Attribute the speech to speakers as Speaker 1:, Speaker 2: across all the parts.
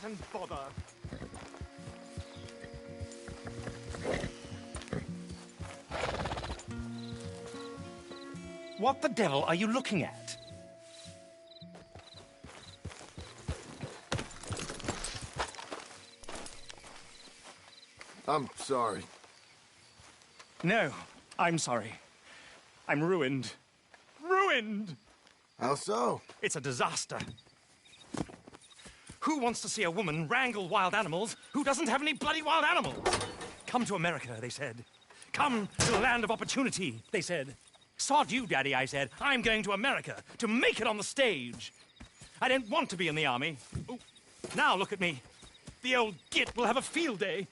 Speaker 1: and bother. What the devil are you looking at?
Speaker 2: I'm sorry.
Speaker 1: No, I'm sorry. I'm ruined. Ruined!
Speaker 2: How so?
Speaker 1: It's a disaster. Who wants to see a woman wrangle wild animals who doesn't have any bloody wild animals? Come to America, they said. Come to the land of opportunity, they said. Sod you, Daddy, I said. I'm going to America to make it on the stage. I don't want to be in the army. Ooh, now look at me. The old git will have a field day.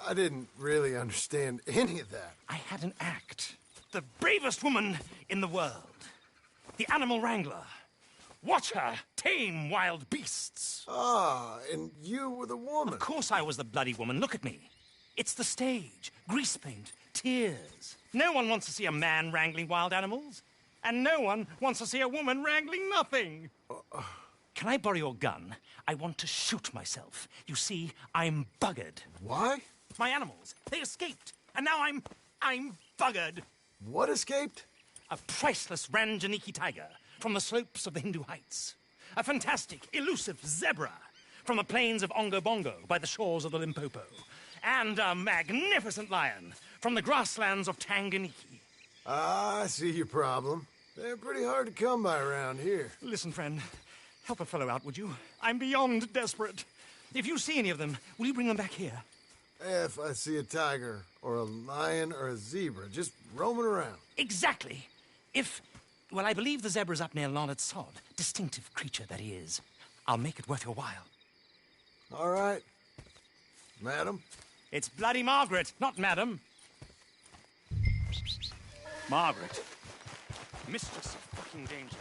Speaker 2: I didn't really understand any of that.
Speaker 1: I had an act. The bravest woman in the world. The animal wrangler. Watch her tame wild beasts.
Speaker 2: Ah, and you were the woman.
Speaker 1: Of course I was the bloody woman. Look at me. It's the stage. Grease paint. Tears. No one wants to see a man wrangling wild animals. And no one wants to see a woman wrangling nothing. Can I borrow your gun? I want to shoot myself. You see, I'm buggered.
Speaker 2: Why?
Speaker 1: My animals, they escaped. And now I'm buggered.
Speaker 2: What escaped?
Speaker 1: A priceless Ranjaniki tiger from the slopes of the Hindu Heights. A fantastic, elusive zebra from the plains of Ongo Bongo by the shores of the Limpopo. And a magnificent lion from the grasslands of Tanganyika.
Speaker 2: Ah, I see your problem. They're pretty hard to come by around here.
Speaker 1: Listen, friend, help a fellow out, would you? I'm beyond desperate. If you see any of them, will you bring them back here?
Speaker 2: If I see a tiger, or a lion, or a zebra, just roaming around.
Speaker 1: Exactly. Well, I believe the zebra's up near Larned Sod. Distinctive creature that he is. I'll make it worth your while.
Speaker 2: All right. Madam?
Speaker 1: It's bloody Margaret, not Madam. Margaret. Mistress of fucking danger.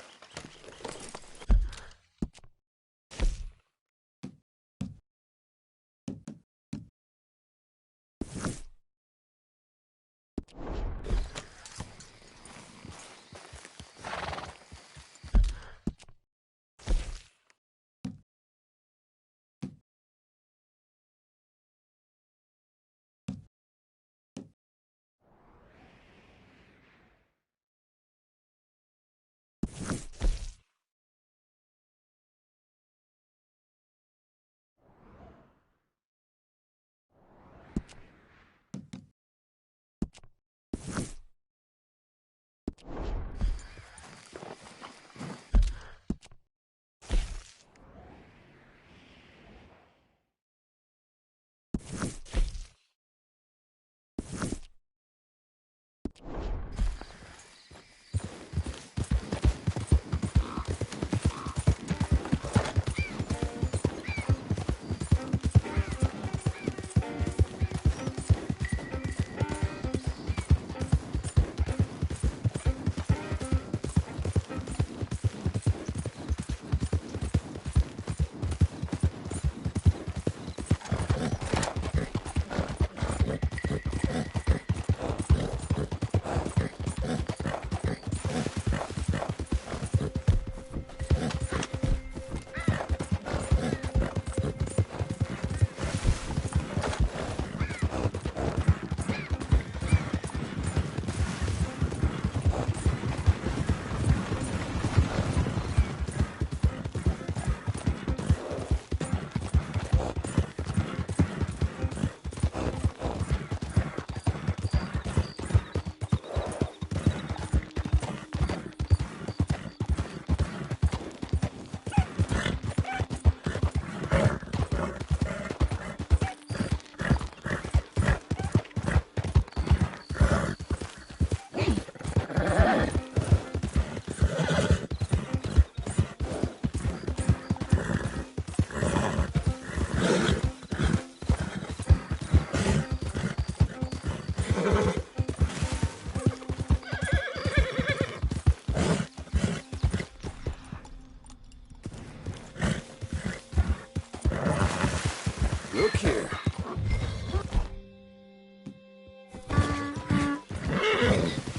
Speaker 2: Look here.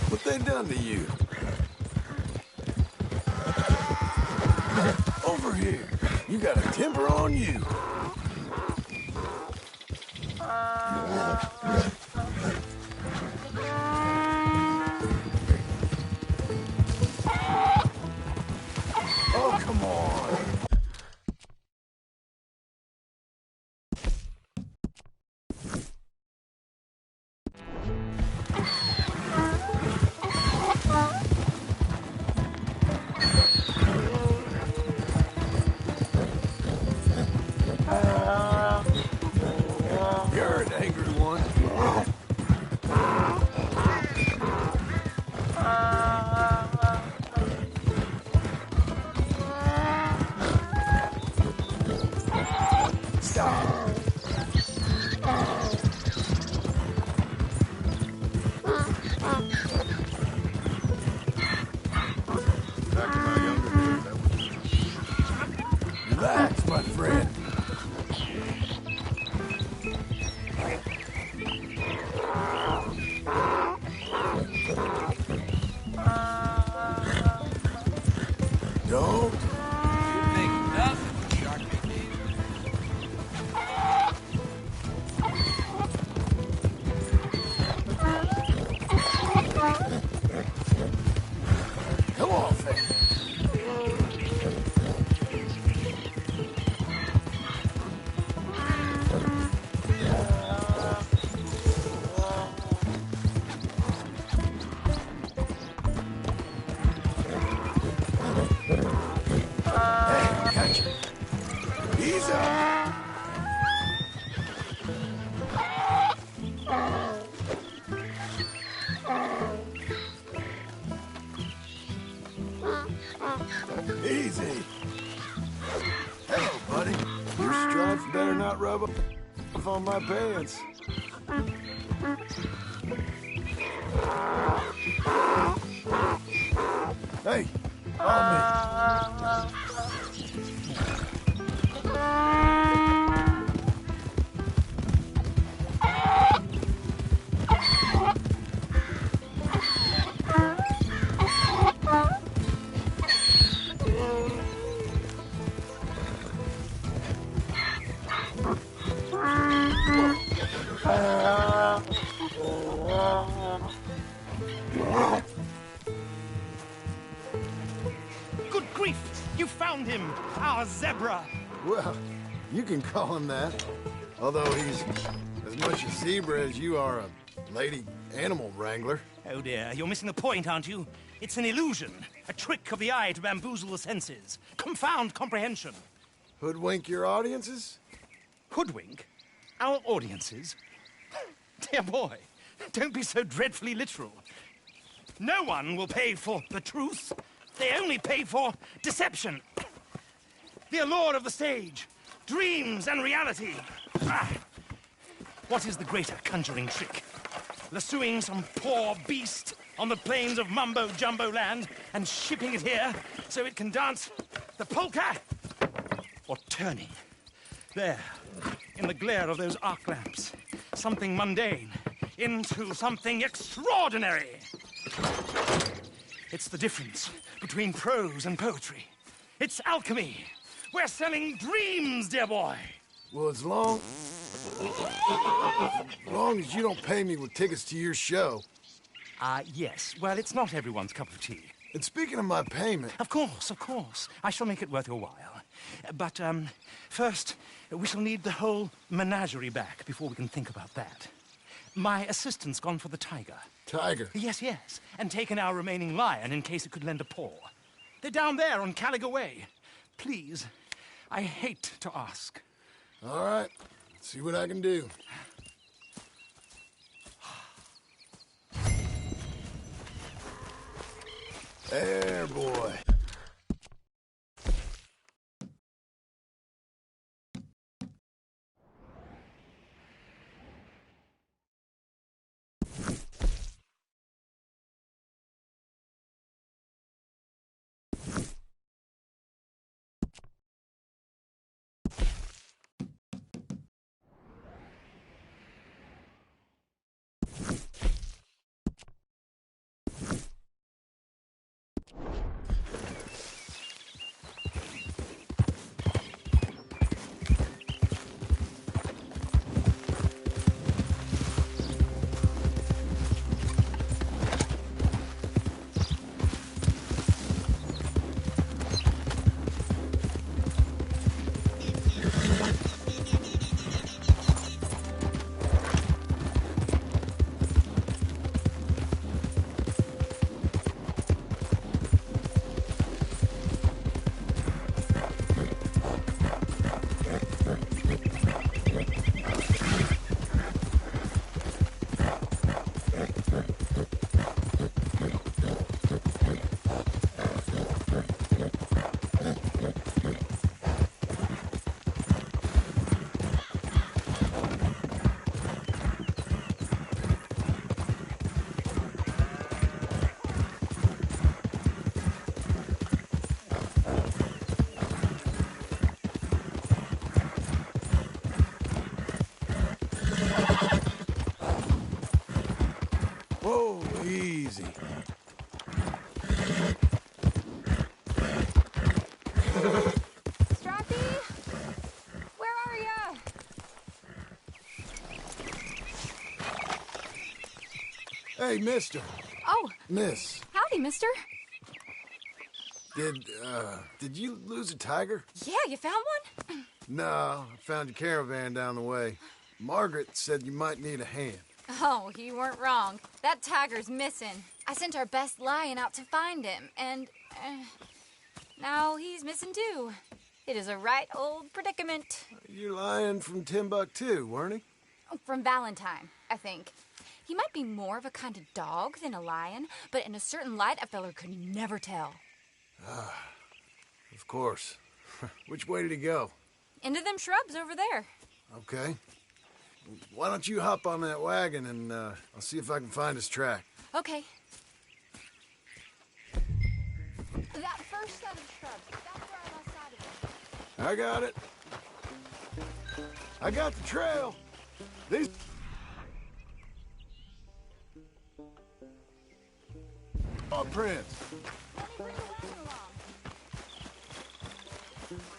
Speaker 2: What they done to you? over here. You got a temper on you. Oh, come on. You're an angry one. Stop. Back in my younger days, that was... Relax, my friend. Don't
Speaker 3: think nothing, Shark McGee.
Speaker 2: come on, fam. Hey, catch it. Ease up. Easy. Hello, buddy. Your stripes better not rub off on my pants. Hey, on me.
Speaker 1: Good grief! You found him! Our zebra!
Speaker 2: Well, you can call him that. Although he's as much a zebra as you are a lady animal wrangler.
Speaker 1: Oh dear, you're missing the point, aren't you? It's an illusion. A trick of the eye to bamboozle the senses. Confound comprehension.
Speaker 2: Hoodwink your audiences?
Speaker 1: Hoodwink? Our audiences? Dear boy, don't be so dreadfully literal. No one will pay for the truth. They only pay for deception. The allure of the stage, dreams and reality. Ah. What is the greater conjuring trick? Lassoing some poor beast on the plains of mumbo-jumbo land and shipping it here so it can dance the polka? Or turning, there, in the glare of those arc lamps, something mundane into something extraordinary? It's the difference between prose and poetry. It's alchemy. We're selling dreams, dear boy.
Speaker 2: Well, as long as you don't pay me with tickets to your show.
Speaker 1: Yes. Well, it's not everyone's cup of tea.
Speaker 2: And speaking of my payment...
Speaker 1: Of course, of course. I shall make it worth your while. But, first, we shall need the whole menagerie back before we can think about that. My assistant's gone for the tiger.
Speaker 2: Tiger?
Speaker 1: Yes, yes. And taken our remaining lion in case it could lend a paw. They're down there on Caligo Way. Please, I hate to ask.
Speaker 2: All right. See what I can do. There, boy. Hey, mister.
Speaker 4: Oh,
Speaker 2: Miss.
Speaker 4: howdy, mister.
Speaker 2: Did you lose a tiger?
Speaker 4: Yeah, you found one?
Speaker 2: No, I found your caravan down the way. Margaret said you might need a hand.
Speaker 4: Oh, you weren't wrong. That tiger's missing. I sent our best lion out to find him, and now he's missing too. It is a right old predicament.
Speaker 2: You're lying from Timbuktu, weren't he?
Speaker 4: From Valentine, I think. He might be more of a kind of dog than a lion, but in a certain light, a feller could never tell.
Speaker 2: Of course. Which way did he go?
Speaker 4: Into them shrubs over there.
Speaker 2: Okay. Why don't you hop on that wagon and I'll see if I can find his track.
Speaker 4: Okay. That first set of shrubs, that's where I lost sight of it.
Speaker 2: I got it. I got the trail. These... prints.
Speaker 4: Let me bring the wagon along.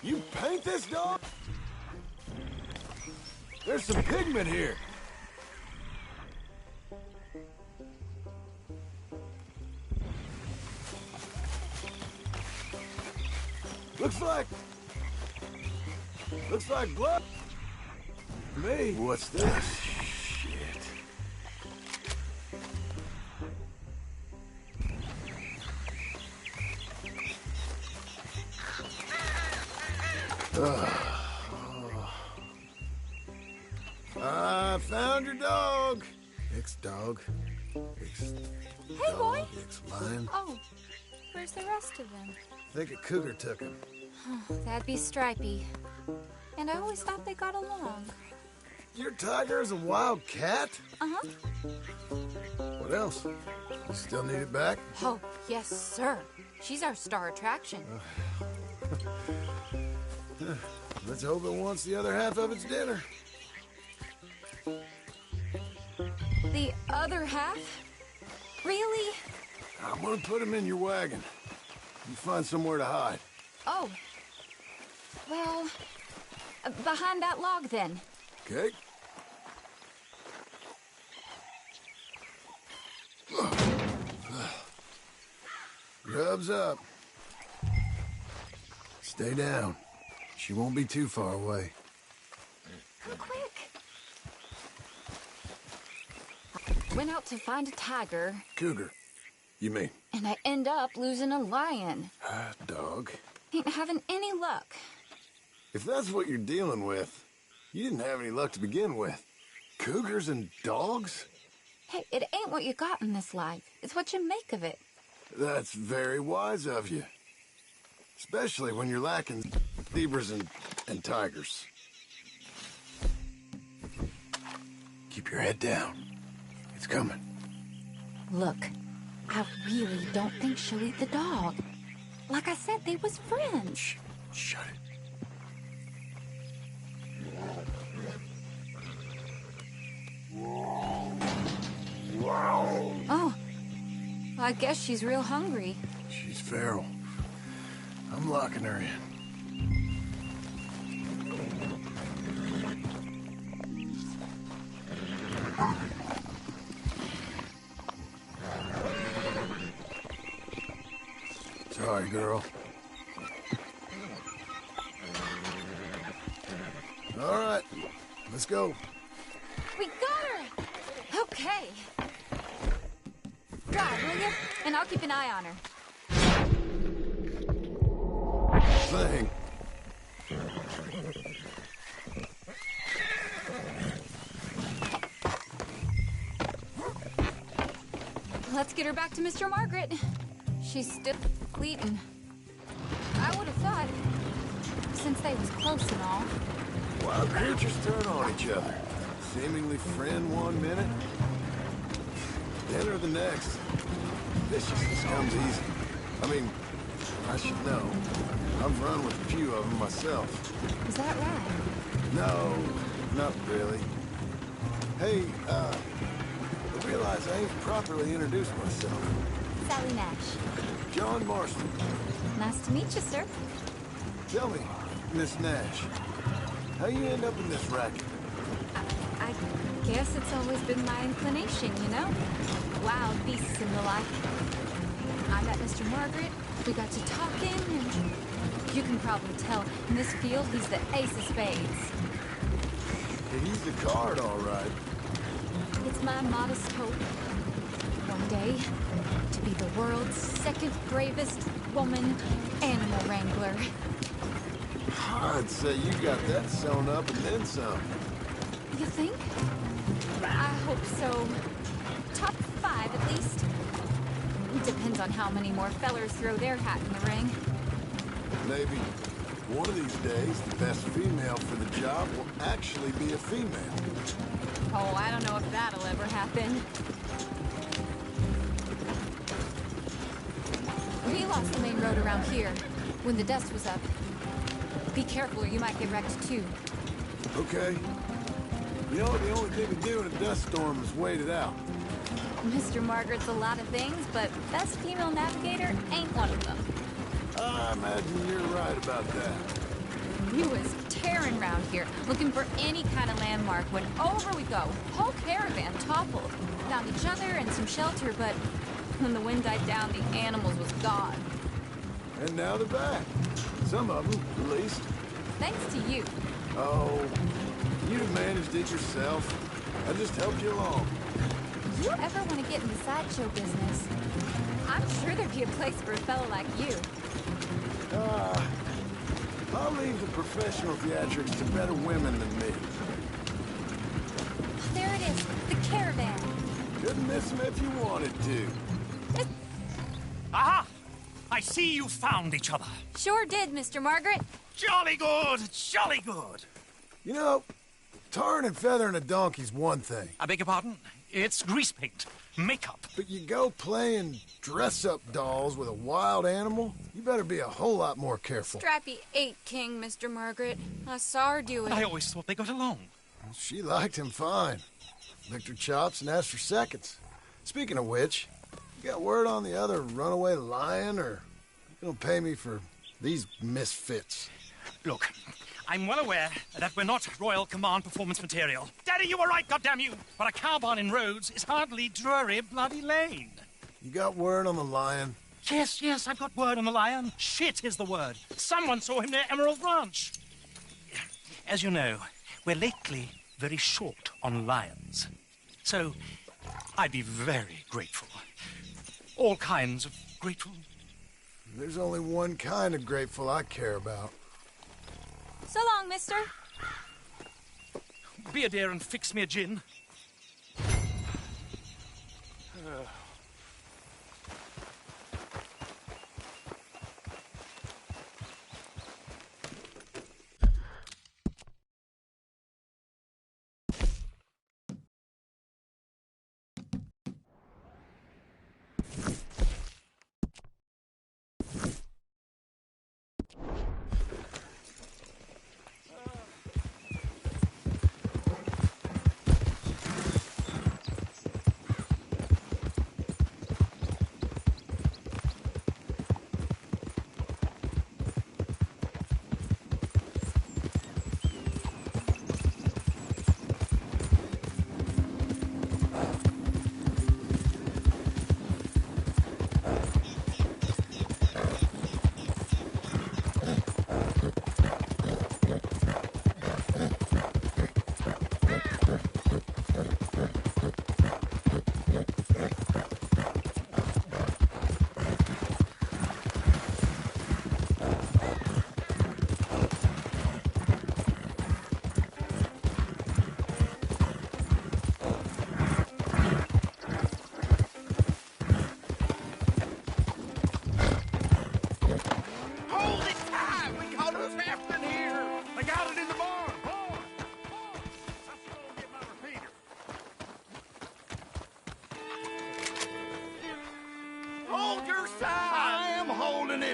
Speaker 2: You paint this dog? There's some pigment here. Looks like blood. Me? What's this? Shit. I found your dog. Ex-dog.
Speaker 4: Hey, boy.
Speaker 2: Ex-lion.
Speaker 4: Oh, where's the rest of them?
Speaker 2: I think a cougar took him.
Speaker 4: That'd be Stripey. And I always thought they got along.
Speaker 2: Your tiger is a wild cat?
Speaker 4: Uh-huh.
Speaker 2: What else? You still need it back?
Speaker 4: Oh, yes, sir. She's our star attraction.
Speaker 2: Let's hope it wants the other half of its dinner.
Speaker 4: The other half? Really?
Speaker 2: I'm gonna put him in your wagon. You find somewhere to hide.
Speaker 4: Oh. Well, behind that log, then.
Speaker 2: Okay? Grub's up. Stay down. She won't be too far away.
Speaker 4: Come quick. Went out to find a tiger,
Speaker 2: Cougar, you mean?
Speaker 4: and I end up losing a lion.
Speaker 2: Dog.
Speaker 4: Ain't having any luck.
Speaker 2: If that's what you're dealing with, you didn't have any luck to begin with. Cougars and dogs?
Speaker 4: Hey, it ain't what you got in this life. It's what you make of it.
Speaker 2: That's very wise of you. Especially when you're lacking zebras and tigers. Keep your head down. It's coming.
Speaker 4: Look, I really don't think she'll eat the dog. Like I said, they was friends.
Speaker 2: Shh. Shut it.
Speaker 4: Oh, I guess she's real hungry.
Speaker 2: She's feral. I'm locking her in. Sorry, girl. All right, let's go.
Speaker 4: We got her! Okay. Drive, will you? And I'll keep an eye on her.
Speaker 2: Thing.
Speaker 4: Let's get her back to Mr. Margaret. She's still bleeding. I would have thought, since they was close and all.
Speaker 2: Wild creatures turn on each other. Seemingly friend one minute, dinner the next. Viciousness comes easy. I mean, I should know. I've run with a few of them myself.
Speaker 4: Is that right?
Speaker 2: No, not really. Hey, I realize I ain't properly introduced myself.
Speaker 4: Sally Nash.
Speaker 2: John Marston.
Speaker 4: Nice to meet you, sir.
Speaker 2: Tell me, Miss Nash, how you end up in this racket?
Speaker 4: I Guess it's always been my inclination, you know? Wild beasts and the like. I met Mr. Margaret, we got to talking, and you can probably tell, in this field, he's the ace of spades.
Speaker 2: He's the card, all right.
Speaker 4: It's my modest hope, one day, to be the world's second bravest woman animal wrangler.
Speaker 2: I'd say you got that sewn up and then some.
Speaker 4: You think? I hope so. Top 5, at least. Depends on how many more fellers throw their hat in the ring.
Speaker 2: Maybe one of these days, the best female for the job will actually be a female.
Speaker 4: Oh, I don't know if that'll ever happen. We lost the main road around here when the dust was up. Be careful or you might get wrecked too.
Speaker 2: Okay. You know, the only thing to do in a dust storm is wait it out.
Speaker 4: Mr. Margaret's a lot of things, but best female navigator ain't one of them.
Speaker 2: I imagine you're right about that.
Speaker 4: We was tearing around here, looking for any kind of landmark when over we go. Whole caravan toppled. Found each other and some shelter, but when the wind died down, the animals was gone.
Speaker 2: And now they're back. Some of them, at least.
Speaker 4: Thanks to you.
Speaker 2: Oh, you'd have managed it yourself. I just helped you along.
Speaker 4: Do you ever want to get in the sideshow business? I'm sure there'd be a place for a fellow like you.
Speaker 2: I'll leave the professional theatrics to better women than me.
Speaker 4: There it is, the caravan.
Speaker 2: Couldn't miss them if you wanted to.
Speaker 1: Aha! I see you found each other.
Speaker 4: Sure did, Mr. Margaret.
Speaker 1: Jolly good, jolly good.
Speaker 2: You know, tarring and feathering a donkey's one thing.
Speaker 1: I beg your pardon? It's grease paint, makeup.
Speaker 2: But you go playing dress-up dolls with a wild animal, you better be a whole lot more careful.
Speaker 4: Strappy ate King, Mr. Margaret. I saw her do it.
Speaker 1: I always thought they got along.
Speaker 2: She liked him fine. Licked her chops and asked for seconds. Speaking of which, you got word on the other runaway lion, or you gonna pay me for these misfits?
Speaker 1: Look, I'm well aware that we're not Royal Command performance material. Daddy, you were right, goddammit you! But a cow barn in Rhodes is hardly Drury Bloody Lane.
Speaker 2: You got word on the lion?
Speaker 1: Yes, I've got word on the lion. Shit is the word. Someone saw him near Emerald Ranch. As you know, we're lately very short on lions. So, I'd be very grateful. All kinds of grateful.
Speaker 2: There's only one kind of grateful I care about.
Speaker 4: So long, mister.
Speaker 1: Be a dear and fix me a gin.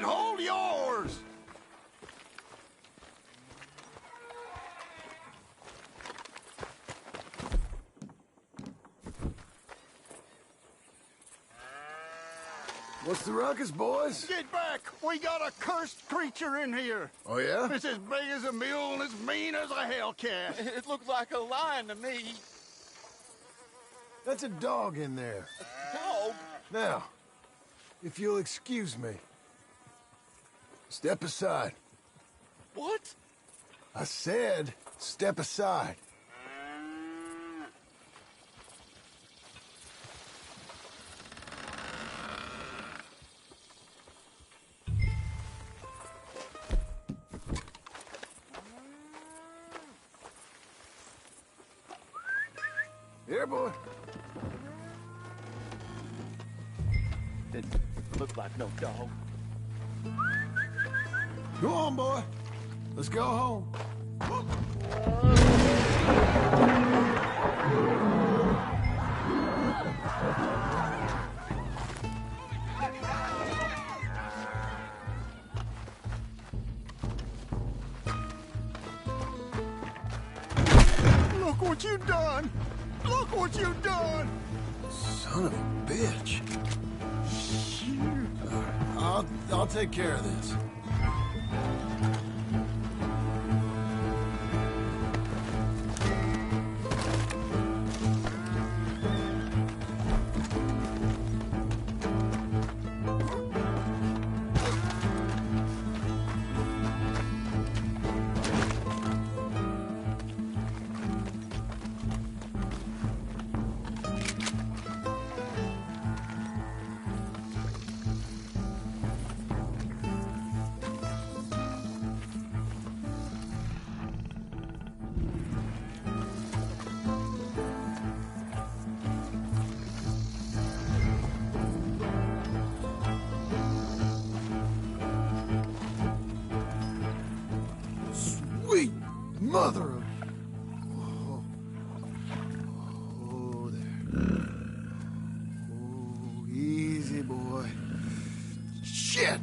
Speaker 5: Hold yours!
Speaker 2: What's the ruckus, boys?
Speaker 5: Get back! We got a cursed creature in here.
Speaker 2: Oh, yeah?
Speaker 5: It's as big as a mule and as mean as a hellcat.
Speaker 3: It looked like a lion to me.
Speaker 2: That's a dog in there.
Speaker 5: Dog?
Speaker 2: Now, if you'll excuse me. Step aside.
Speaker 5: What?
Speaker 2: I said, step aside. Here, boy.
Speaker 5: Didn't look like no dog.
Speaker 2: Go on, boy. Let's go home.
Speaker 5: Look what you done! Look what you done!
Speaker 2: Son of a bitch. I'll take care of this. Sweet mother of... Oh, there. Oh, easy, boy. Shit!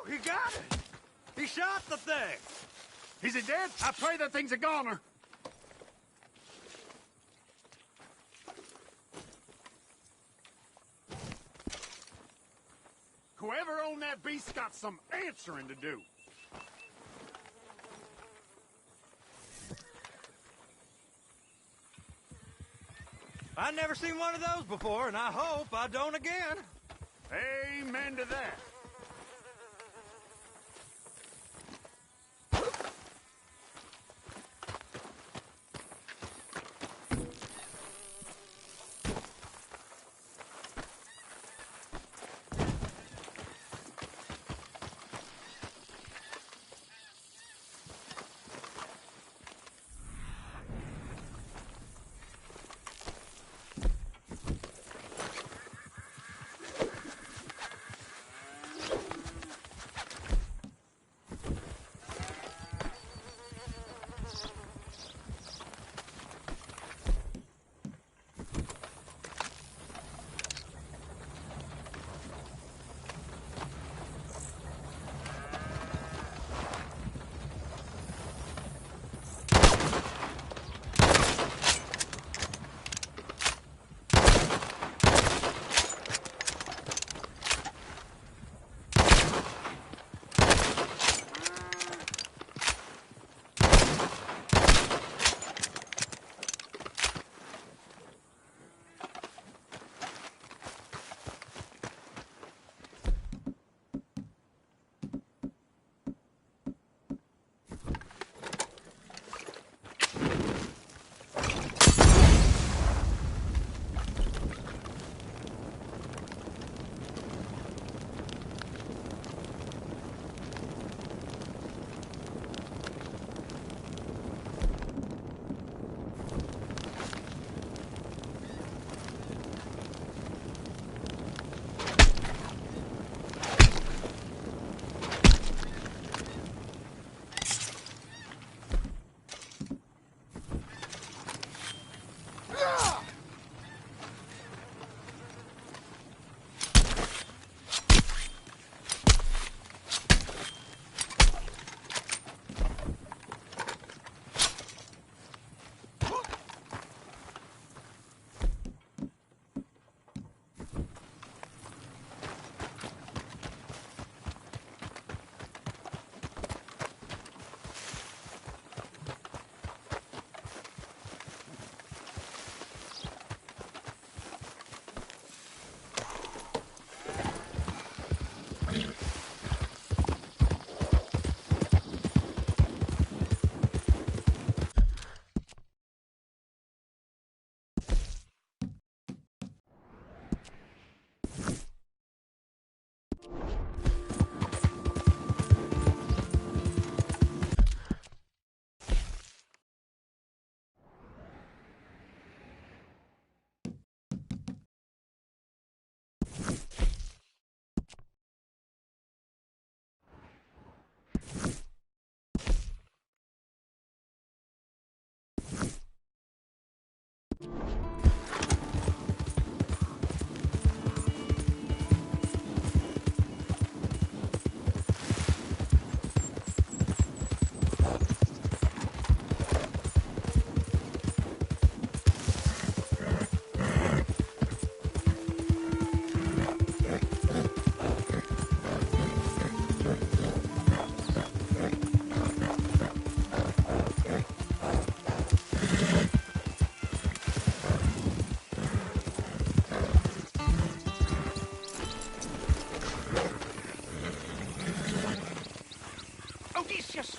Speaker 5: He got it! He shot the thing! Is it dead? I pray that thing's a goner. that beast's got some answering to do.
Speaker 3: I've never seen one of those before, and I hope I don't again.
Speaker 5: Amen to that.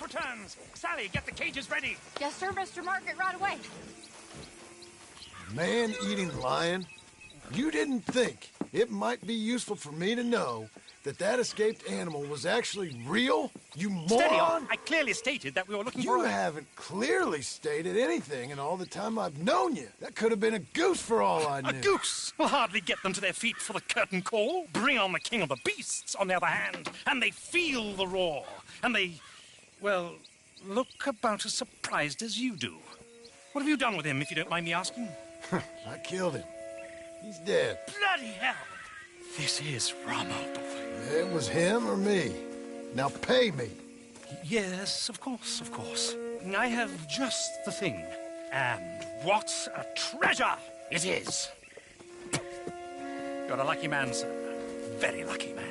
Speaker 1: Returns. Sally, get the cages ready.
Speaker 4: Yes, sir, Mr. Margaret, right away.
Speaker 2: Man-eating lion? You didn't think it might be useful for me to know that that escaped animal was actually real? You moron!
Speaker 1: Steady on. I clearly stated that we were looking for
Speaker 2: You haven't clearly stated anything in all the time I've known you. That could have been a goose for all I knew.
Speaker 1: A goose will hardly get them to their feet for the curtain call. Bring on the king of the beasts, on the other hand, and they feel the roar. And they, well, look about as surprised as you do. What have you done with him, if you don't mind me asking?
Speaker 2: I killed him. He's dead.
Speaker 1: Bloody hell! This is Rommel, boy.
Speaker 2: It was him or me. Now pay me.
Speaker 1: Yes, of course, of course. I have just the thing. And what a treasure it is! You're a lucky man, sir. Very lucky man.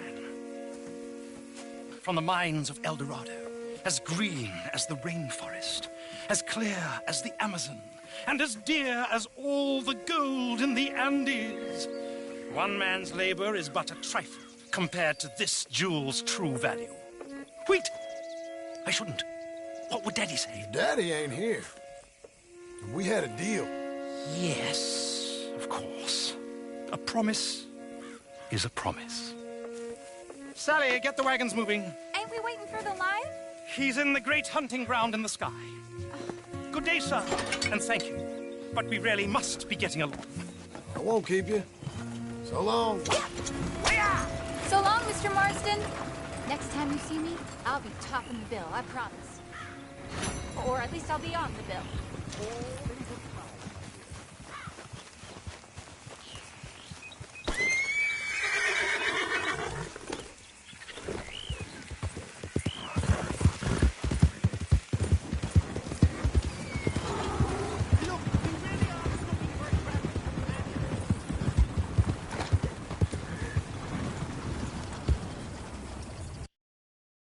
Speaker 1: from the mines of El Dorado, as green as the rainforest, as clear as the Amazon, and as dear as all the gold in the Andes. One man's labor is but a trifle compared to this jewel's true value. Wait! I shouldn't. What would Daddy say?
Speaker 2: Daddy ain't here. We had a deal.
Speaker 1: Yes, of course. A promise is a promise. Sally, get the wagons moving.
Speaker 4: Ain't we waiting for the lion?
Speaker 1: He's in the great hunting ground in the sky. Good day, sir, and thank you. But we really must be getting along.
Speaker 2: I won't keep you. So long.
Speaker 4: So long, Mr. Marsden. Next time you see me, I'll be topping the bill, I promise. Or at least I'll be on the bill.